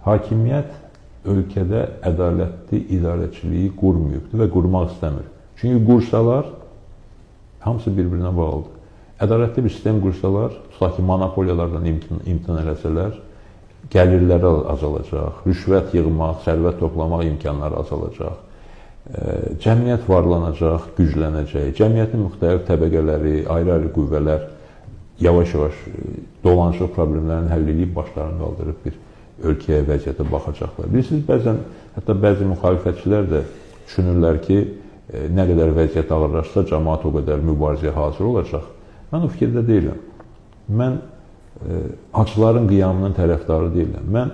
hakimiyyət ölkədə ədalətli idarəçiliyi qurmayıbdır və qurmaq istəmir. Çünki qursalar, hamısı bir-birinə bağlıdır. Ədalətli bir sistem qursalar, tutaq ki, monopoliyalardan imtina eləsələr, gəlirləri azalacaq, rüşvət yığmaq, sərvət toplamaq imkanları azalacaq, cəmiyyət varlanacaq, güclənəcək, cəmiyyətin müxtəlif təbəqələri, ayrı-ayrı qüvvələr yavaş-yavaş dolanışıq problemlərini həll edib başlarını qaldırıb bir ölkəyə, vəziyyətə baxacaqlar. Bilirsiniz, bəzən, hətta bəzi müxalifətçilər də düşünürlər ki, nə qədər vəziyyət ağırlaşsa, cəmaat o qədər mübarizəyə hazır olacaq. Mən o fikirdə deyiləm. Mən acıların qiyamının tərəfdarı deyiləm. Mən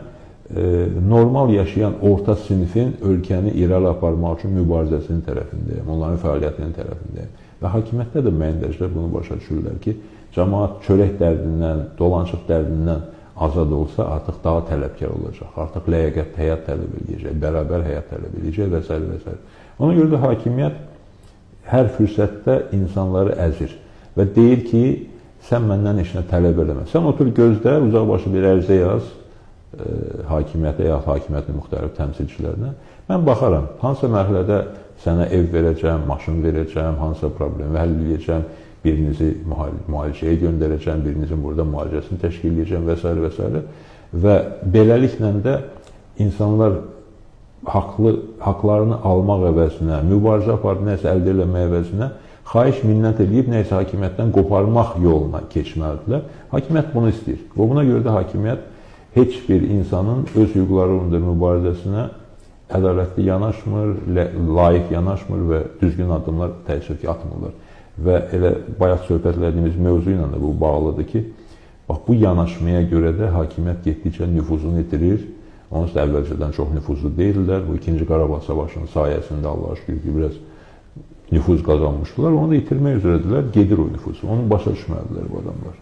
normal yaşayan orta sinifin ölkəni irəli aparmaq üçün mübarizəsinin tərəfindəyəm, onların fəaliyyətinin tərəfindəyəm. Və hakimiyyətdə də müəyyən dərəcədə bunu başa düşürlər ki, cəmaat çörək dərdindən, dolanışıq dərdindən azad olsa, artıq daha tələbkar olacaq, artıq ləyaqət həyat tələb edəcək, bərabər həyat tələb edəcək və s. və s. Ona görə də hakimiyyət hər fürsətdə insanları əzir və deyir ki, sən məndən heç nə tələb eləmə. Sən otur gözlə, uzaqbaşı bir ərizə yaz hakimiyyətə ya hakimiyyətin müxtəlif təmsilçilərinə. Mən baxaram, hansısa mərhələdə sənə ev verəcəm, maşın verəcəm, hansısa problemi həll edəcəm, birinizi müalicəyə göndərəcəm, birinizin burada müalicəsini təşkil edəcəm və s. və s. Və beləliklə də insanlar haqlarını almaq əvəzinə, mübarizə aparıb nəsə əldə eləmək əvəzinə xahiş minnət edib nəsə hakimiyyətdən qoparmaq yoluna keçməlidirlər. Hakimiyyət bunu istəyir. Və buna görə də hakimiyyət heç bir insanın öz hüquqları uğrunda mübarizəsinə ədalətli yanaşmır, layiq yanaşmır və düzgün addımlar təəssüf ki, atmırlar. Və elə bayaq söhbət etdiyimiz mövzu ilə də bu bağlıdır ki, bax, bu yanaşmaya görə də hakimiyyət getdikcə nüfuzunu itirir. Onsuz da əvvəlcədən çox nüfuzlu deyirlər. Bu 2-ci Qarabağ savaşının sayəsində Allah'a şükür ki, biraz nüfuz qazanmışdılar. Onu da itirmək üzrədirlər, gedir o nüfuz. Onu başa düşməlidirlər bu adamlar.